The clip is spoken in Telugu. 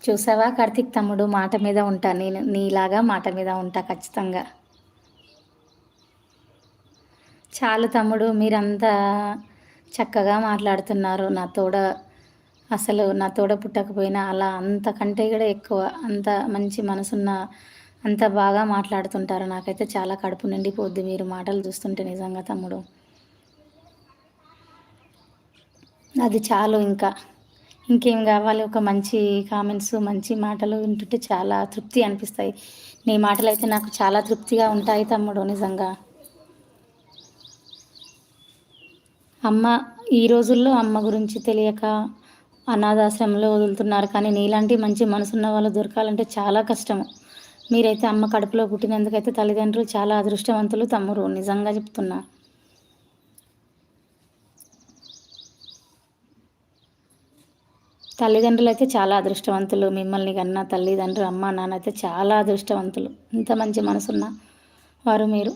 చూసావా కార్తీక్ తమ్ముడు, మాట మీద ఉంటా. నేను నీలాగా మాట మీద ఉంటా ఖచ్చితంగా. చాలు తమ్ముడు, మీరంతా చక్కగా మాట్లాడుతున్నారు. నా తోడ పుట్టకపోయినా అలా అంతకంటే కూడా ఎక్కువ, అంత మంచి మనసున్న, అంత బాగా మాట్లాడుతుంటారు. నాకైతే చాలా కడుపు నిండిపోద్ది మీరు మాటలు చూస్తుంటే నిజంగా తమ్ముడు. అది చాలు ఇంకా. ఇంకేం కావాలి? ఒక మంచి కామెంట్స్, మంచి మాటలు వింటుంటే చాలా తృప్తి అనిపిస్తాయి. నీ మాటలైతే నాకు చాలా తృప్తిగా ఉంటాయి తమ్ముడు నిజంగా. అమ్మ, ఈ రోజుల్లో అమ్మ గురించి తెలియక అనాథాశ్రమంలో వదులుతున్నారు. కానీ నీలాంటి మంచి మనసున్న వాళ్ళు దొరకాలంటే చాలా కష్టం. మీరైతే అమ్మ కడుపులో పుట్టినందుకైతే తల్లిదండ్రులు చాలా అదృష్టవంతులు తమ్ముడు, నిజంగా చెప్తున్నా. తల్లిదండ్రులు అయితే చాలా అదృష్టవంతులు. మిమ్మల్ని కన్నా తల్లిదండ్రులు, అమ్మ నాన్న అయితే చాలా అదృష్టవంతులు. ఇంత మంచి మనసున్న వారు మీరు.